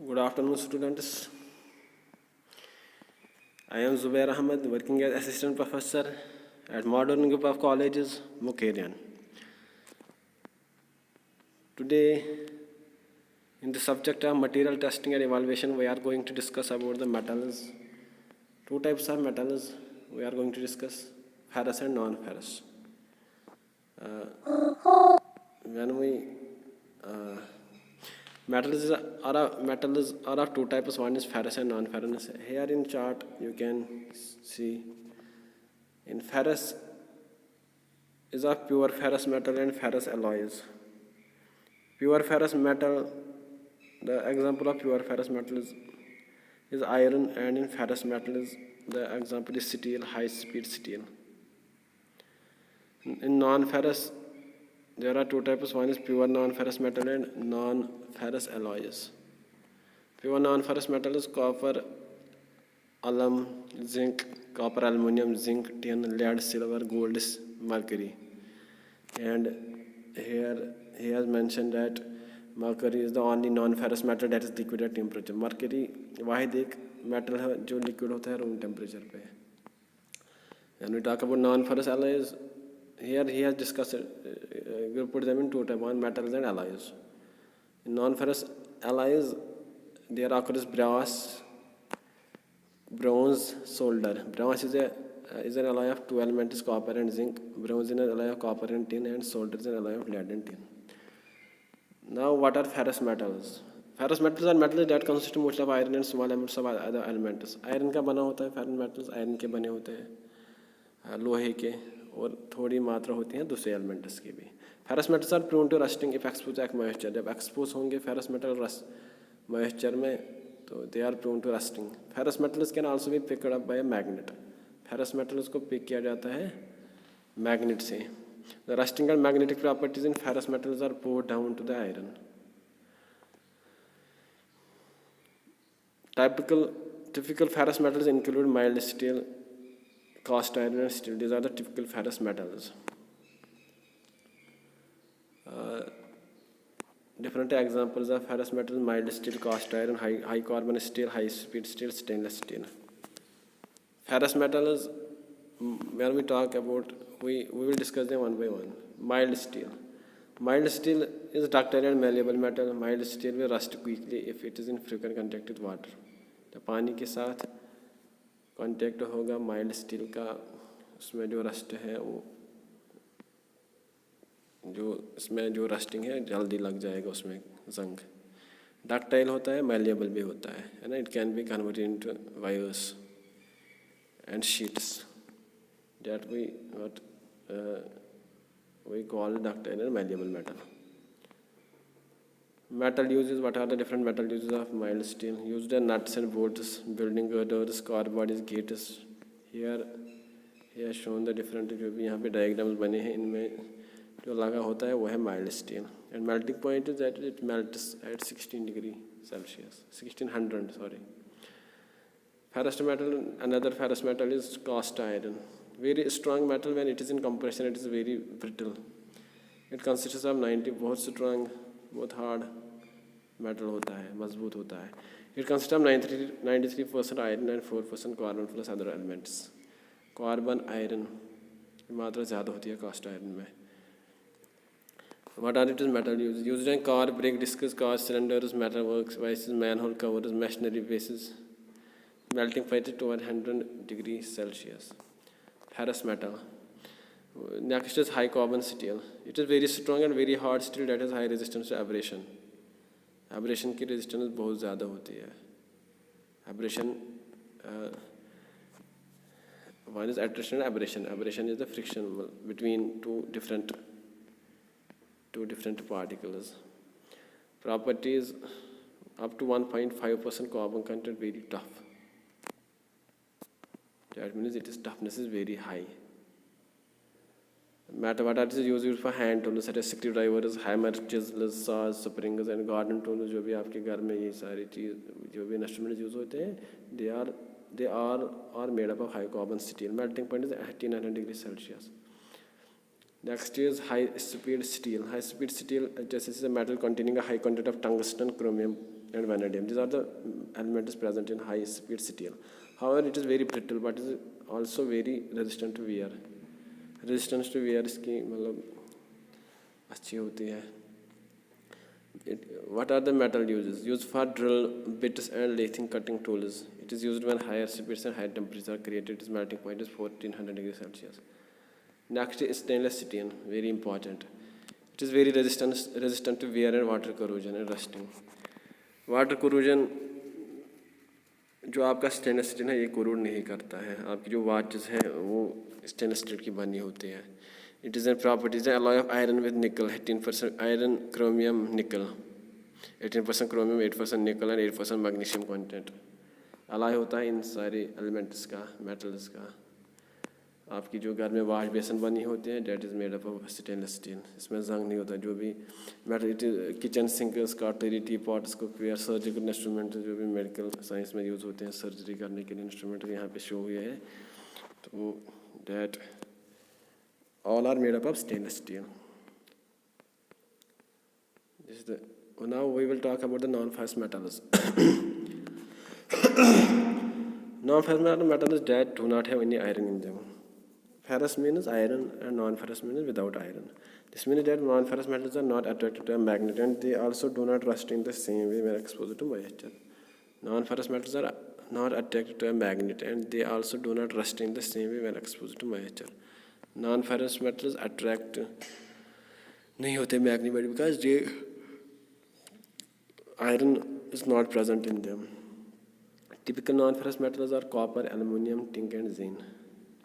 Good afternoon, students. I am Zubair Ahmed, working as assistant professor at Modern Group of Colleges, Mukherian. Today, in the subject of material testing and evaluation, we are going to discuss about the metals. Two types of metals we are going to discuss: ferrous and non-ferrous. When we metals are of two types. One is ferrous and non-ferrous. Here in chart you can see in ferrous is of pure ferrous metal and ferrous alloys. Pure ferrous metal, the example of pure ferrous metal is iron, and in ferrous metal is the example is steel, high speed steel. In non-ferrous there are two types. One is pure non-ferrous metal and non-ferrous alloys. Pure non-ferrous metal is copper, alum, zinc, copper, aluminum, zinc, tin, lead, silver, gold, mercury. And here he has mentioned that mercury is the only non-ferrous metal that is liquid at temperature. Mercury वाहिद एक metal है जो liquid होता है room temperature पे. When we talk about non-ferrous alloys, here he has discussed we put them in two types: one metals and alloys. In non-ferrous alloys there occurs brass, bronze, solder. Brass is an alloy of two elements, copper and zinc. Bronze is an alloy of copper and tin, and solder is an alloy of lead and tin. Now, what are ferrous metals? Ferrous metals are metals that consist mostly of iron and small amounts of other elements. Iron का बना होता है ferrous metals, iron के बने होते हैं, लोहे के, और थोड़ी मात्रा होती है दूसरे एलिमेंट्स की भी. Ferrous metals are prone to rusting if expose to moisture. जब एक्सपोज होंगे फेरस मेटल मॉइस्चर में तो they are prone to rusting. Ferrous metals can also be picked up by magnet. Ferrous metals को pick किया जाता है magnet से. The rusting and magnetic properties in ferrous metals are poured down to the iron. Typical ferrous metals include mild steel, cast iron and steel. These are the typical ferrous metals. Different examples of ferrous metals: mild steel, cast iron, high carbon steel, high speed steel, stainless steel. Ferrous metals, when we talk about, we will discuss them one by one. Mild steel. Mild steel is ductile and malleable metal. Mild steel will rust quickly if it is in frequent contact with water. तो पानी के साथ contact होगा mild steel का, उसमें जो rust है वो जो इसमें जो रस्टिंग है जल्दी लग जाएगा उसमें जंग. डक्टाइल होता है, मैलिएबल भी होता है ना. It can be converted into wires and sheets that we call ductile and malleable metal. Metal uses. What are the different metal uses of mild steel? Used in nuts and bolts, building girders, car bodies, gates. Here shown the different जो भी यहाँ पे diagrams बने हैं, इनमें जो लगा होता है वो है mild steel. And melting point is that it melts at 16 degree Celsius, 1600. Sorry. Ferrous metal. Another ferrous metal is cast iron. Very strong metal. When it is in compression, it is very brittle. It consists of 90 बहुत strong, बहुत hard metal होता है, मजबूत होता है. It consists of 93% iron and 4% carbon plus other elements. Carbon, iron की मात्रा ज़्यादा होती है cast iron में. What are its metal uses? Used in car, brake discs, car cylinders, metal works, devices, manhole covers, machinery bases. Melting point is 200 degrees Celsius. Ferrous metal. Next is high carbon steel. It is very strong and very hard steel that has high resistance to abrasion. Abrasion की resistance बहुत ज़्यादा होती है. Abrasion, one is attrition and abrasion. Abrasion is the friction between two different particles. Properties: up to 1.5% carbon content, very tough. That means its toughness is very high. What are used for hand tools such as screwdrivers, hammer, chisels, saws, springs and garden tools. जो भी आपके घर में ये सारी चीज़ जो भी instruments use होते हैं, they are made up of high carbon steel. Melting point is 1800 degrees Celsius. Next is high speed steel. High speed steel is a metal containing a high content of tungsten, chromium, and vanadium. These are the elements present in high speed CTL. However, it is very brittle, but is also very resistant to wear. Resistance to wear इसकी मतलब अच्छी होती है. What are the metal uses? Used for drill bits and lathing cutting tools. It is used when higher speeds and higher temperatures are created. Its melting point is 1400 degrees Celsius. Next is stainless steel, very important. It is very resistant to wear and water corrosion and rusting. Water corrosion जो आपका stainless steel है ये corrode नहीं करता है. आपकी जो watches है वो स्टेनलेस स्टील की बनी होती है. It is an properties alloy of iron with निकल 18% आयरन क्रोमियम निकल 18% क्रोमियम 8% निकल एंड 8% मैग्नीशियम कंटेंट अलॉय होता है इन सारे एलिमेंट्स का मेटल्स का. आपकी जो घर में वाश बेसन बनी होती है that is made up of stainless steel. इसमें जंग नहीं होता. जो भी metal kitchen sinks cutlery T pots cookware surgical instrument जो भी मेडिकल साइंस में यूज़ होते हैं सर्जरी करने के लिए इंस्ट्रूमेंट यहाँ पे शो हुए हैं. तो date all are made up of stainless steel. Now we will talk about the non-ferrous metals. Non-ferrous metals that do not have any iron in them. Ferrous means iron and non-ferrous means without iron. This means that non-ferrous metals are not attracted to a magnet and they also do not rust in the same way when exposed to moisture. Non-ferrous metals are not attracted to a magnet and they also do not rust in the same way when exposed to moisture. Non-ferrous metals attract नहीं होते magnet but because they iron is not present in them. Typical non-ferrous metals are copper, aluminum, tin and zinc.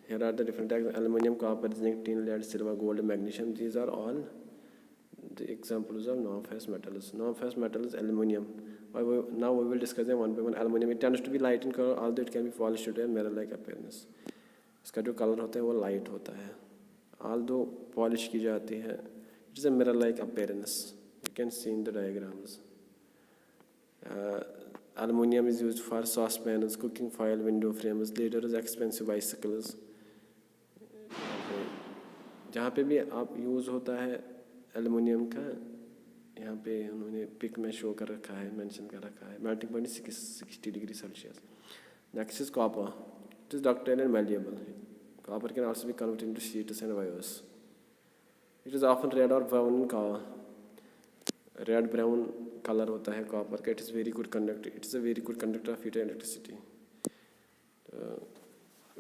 Here are the different types: aluminum, copper, zinc, tin, lead, silver, gold, magnesium. These are all the examples of non-ferrous metals. Non-ferrous metals, aluminum. Now we will discuss them one by one. Aluminum, it tends to be light in color, although it can be polished to a mirror-like appearance. इसका जो colour होता है वो light होता है, although polish की जाती है. It is a mirror like appearance. You can see in the diagrams. Aluminium is used for saucepans, cooking foil, window frames, later as expensive bicycles. जहाँ पे भी आप यूज़ होता है एलुमिनियम का, यहाँ पे उन्होंने पिक में शो कर रखा है, मेंशन कर रखा है. Melting point 60 degree Celsius. Next is copper. It is ductile and malleable. Copper can also be converted into sheets and wires. It is often red or brown in color. Red brown color होता है copper का. It is very good conductor. It is a very good conductor of heat and electricity.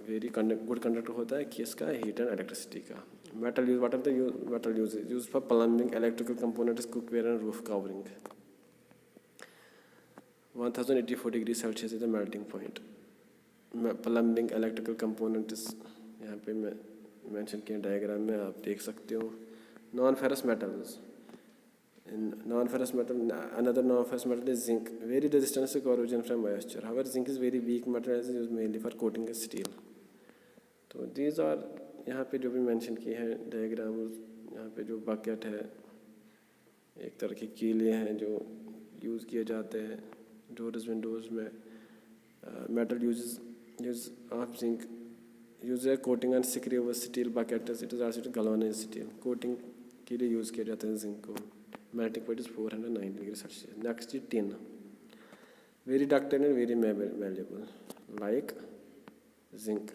Very good conductor होता है किसका? Heat and electricity का. Metal use. What are the metal uses? Used for plumbing, electrical components, cookware and roof covering. 1084 degrees Celsius is the melting point. Plumbing, electrical components यहाँ पे मैं mention किया diagram में आप देख सकते हो. Non-ferrous metals. In non-ferrous metal, another non-ferrous metal is zinc. Very resistant to corrosion from moisture. However, zinc is very weak material, is used mainly for coating steel. तो these are यहाँ पे जो भी मेंशन किए हैं diagram. यहाँ पे जो बकेट है, एक तरह की कीले हैं जो यूज़ किए जाते हैं डोर्स विंडोज़ में. Metal use of zinc. Use है कोटिंग एंड सिक्री over steel buckets. It is also galvanised steel. Coating के लिए यूज़ किया जाता है जिंक को. Melting point is 409 degree Celsius. Next is tin. Very ductile and very malleable like zinc.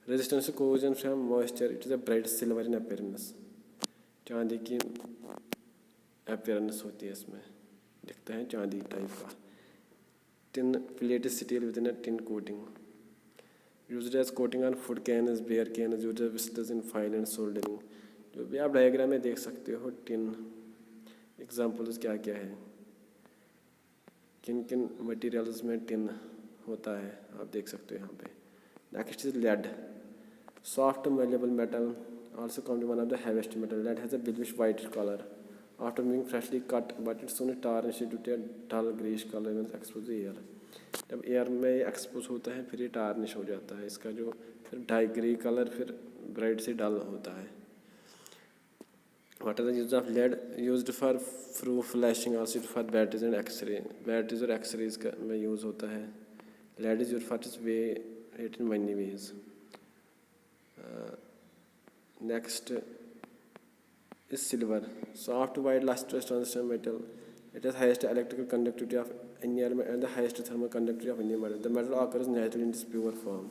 Resistance to corrosion from moisture. It is a bright silver in appearance. चांदी की appearance होती है इसमें, दिखता है चांदी टाइप का. Tin plate steel with in a tin coating. Used as coating on food cans, beer cans, used as whistles in file and soldering. जो भी आप डायग्राम में देख सकते हो टिन एग्जाम्पल्स क्या क्या है, किन किन मटेरियल्स में टिन होता है आप देख सकते हो यहाँ पे. Next is lead. Soft malleable metal, also comes one of the heaviest metal. Lead has a bluish white color after being freshly cut, but it's soon tarnished due to a dull greyish color when exposed to air. जब air में expose होता है फिर ये tarnish हो जाता है. इसका जो फिर डाई ग्रे कलर फिर ब्राइट से डल होता है. What are the use of lead? Used for proof flashing, also for batteries and x-ray. Batteries और एक्सरेज का में यूज़ होता है. Lead is used for its weight in many ways. Next is silver. Soft white lustrous transistor metal It has highest electrical conductivity of any element and the highest thermal conductivity of any metal. The metal occurs naturally in its pure form.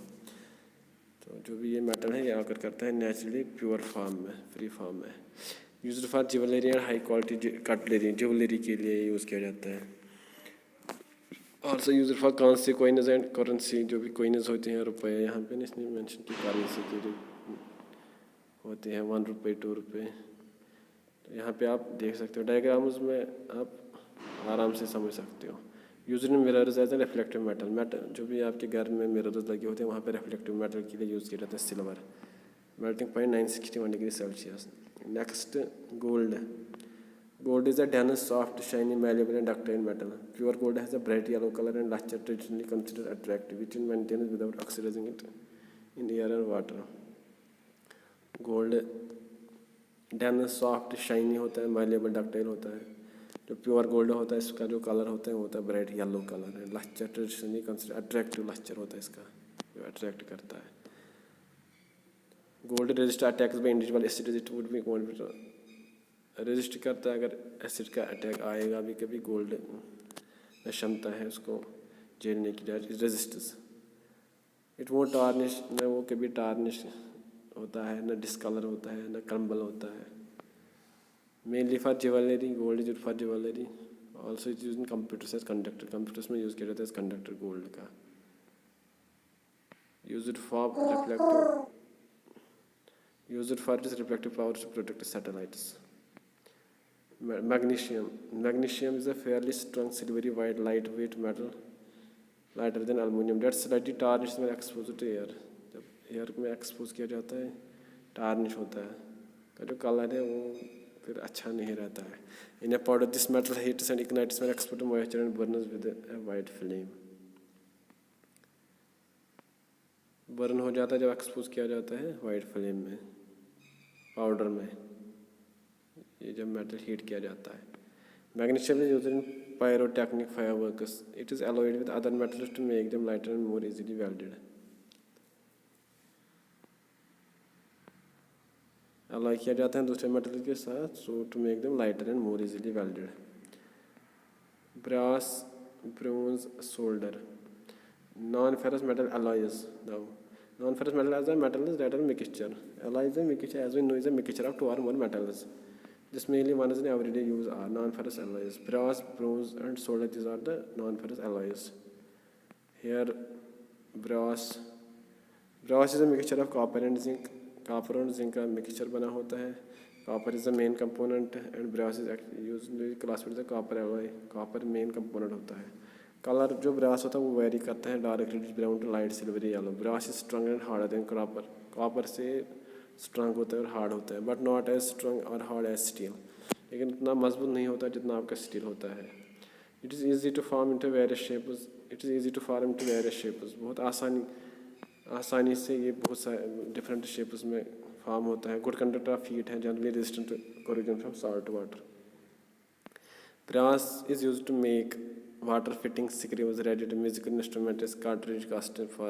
तो जो भी ये metal है ये occur करता है naturally pure form में, free form में. Used for jewellery and high quality cutlery, jewellery के लिए यूज़ किया जाता है. Also used for currency coins and currency, जो भी कॉइन्स होते हैं रुपये, यहाँ पे इसने मेंशन की करेंसी की जो होते हैं 1 रुपये 2 रुपये. तो यहाँ पे आप देख सकते हो डायग्राम्स में, आप आराम से समझ सकते हो. Use in mirrors as a reflective metal, जो भी आपके घर में मिरर्स लगे होते हैं वहाँ पे रिफ्लेक्टिव मेटल के लिए यूज़ किया जाता है silver. Melting point 961 degree Celsius. Next gold. Gold is a dense, soft, shiny, malleable and ductile metal. Pure gold has a bright yellow color and luster traditionally considered attractive, which is maintained without oxidizing it in air and water. Gold dense, soft, shiny होता है, malleable, ductile होता है. जो pure gold होता है इसका जो colour होता है वो होता है ब्राइट येलो कलर है. Lustre traditionally consider attractive lustre होता है इसका, जो अट्रैक्ट करता है. Gold resist attacks by individual acid, it would be gold resist करता है. अगर एसिड का अटैक आएगा भी कभी, गोल्ड में क्षमता है उसको झेलने की, रेजिस्टेंस. इट वो टार्निश, न वो कभी टार्निश होता है, न डिस्कलर होता है, न क्रम्बल होता है. Mainly for jewellery, gold is for jewellery. Also it use in computers as conductor, computers में यूज़ किया जाता है एज कंडक्टर गोल्ड का. Used for reflective, used for its reflective power to protect satellites. Magnesium. Magnesium is a fairly strong silvery white lightweight metal, lighter than aluminum. That's slightly tarnished when exposed to air. जब air में expose किया जाता है tarnish होता है, का जो colour है वो फिर अच्छा नहीं रहता है. In a powder, this metal heats and ignites when exposed to moisture and burns with a white flame. Burn हो जाता है जब एक्सपोज किया जाता है वाइट फ्लेम में, पाउडर में, ये जब मेटल हीट किया जाता है. Magnesium is used in pyrotechnic fireworks. It is alloyed with other metals to make them lighter and more easily welded. Alloy किया जाता है दूसरे मेटल के साथ, so to make them lighter and more easily welded. Brass, bronze, solder. Non-ferrous metal alloys. Now, non-ferrous metal as a metal is that are mixture. Alloy is a mixture, as we know, is a mixture of two or more metals. This mainly one is in everyday use are non-ferrous alloys. Brass, bronze, and solder. These are the non-ferrous alloys. Here, brass. Brass is a mixture of copper and zinc. Copper and zinc का mixture बना होता है. Copper is the main component and brass is usually classified as a copper alloy. Copper main component होता है. Colour जो brass होता है वो वेरी करता है, dark reddish brown to light silvery yellow. Brass is strong and harder than copper. Copper से strong होता है और हार्ड होता है, बट नॉट एज स्ट्रॉन्ग और हार्ड एज स्टील. लेकिन इतना मजबूत नहीं होता जितना आपका स्टील होता है. It is easy to form into various shapes. It is easy to form into various shapes. बहुत आसानी से ये बहुत सारे डिफरेंट शेप्स में फॉर्म होता है. गुड कंडक्टर ऑफ हीट है, generally resistant to corrosion from salt water. Brass is used to make water fitting screws ready to musical instrument is cartridge casting for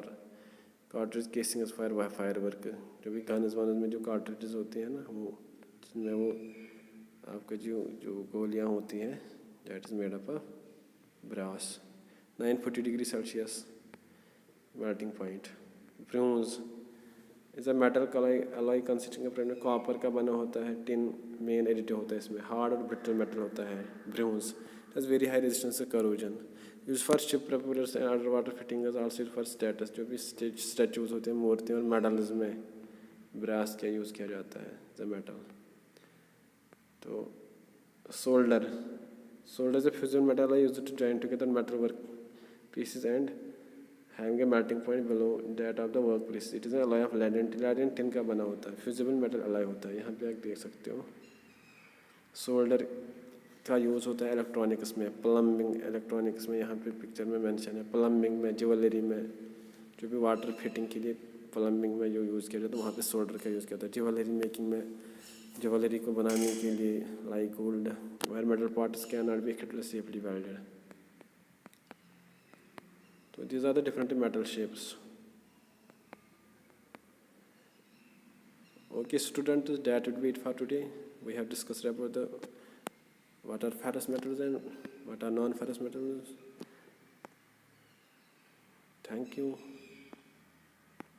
cartridge casing is for firework. जो भी गानस वानस में जो cartridges होती हैं ना, वो जिसमें वो आपका जो गोलियाँ होती हैं, that is made up of brass. 940 degree Celsius melting point. Bronze is a metal alloy consisting of copper का बना होता है. tin main additive होता है इसमें. hard और brittle metal होता है bronze. has very high resistance to corrosion. Used for ship propellers and underwater fittings, also used for status. जो भी statues होते हैं, मूर्तियाँ और मेडल्स में ब्रास का यूज़ किया जाता है द मेटल. तो solder is a fusion metal used to join together metal work pieces and having a melting point below that of the workpiece. It is an alloy of lead and tin का बना होता है. fusible metal alloy होता है. यहाँ पे आप देख सकते हो. सोल्डर का यूज़ होता है इलेक्ट्रॉनिक्स में, प्लम्बिंग इलेक्ट्रॉनिक्स में. यहाँ पे पिक्चर में मेंशन है. प्लम्बिंग में, ज्वेलरी में, जो भी वाटर फिटिंग के लिए प्लम्बिंग में जो यूज़ किया जाता है वहाँ पे सोल्डर का यूज़ किया जाता है. ज्वेलरी मेकिंग में, ज्वेलरी को बनाने के लिए like gold where metal parts can not be accurately safely welded. तो these are the different metal shapes. Okay students, that would be it for today. We have discussed about the what are ferrous metals and what are non-ferrous metals. Thank you.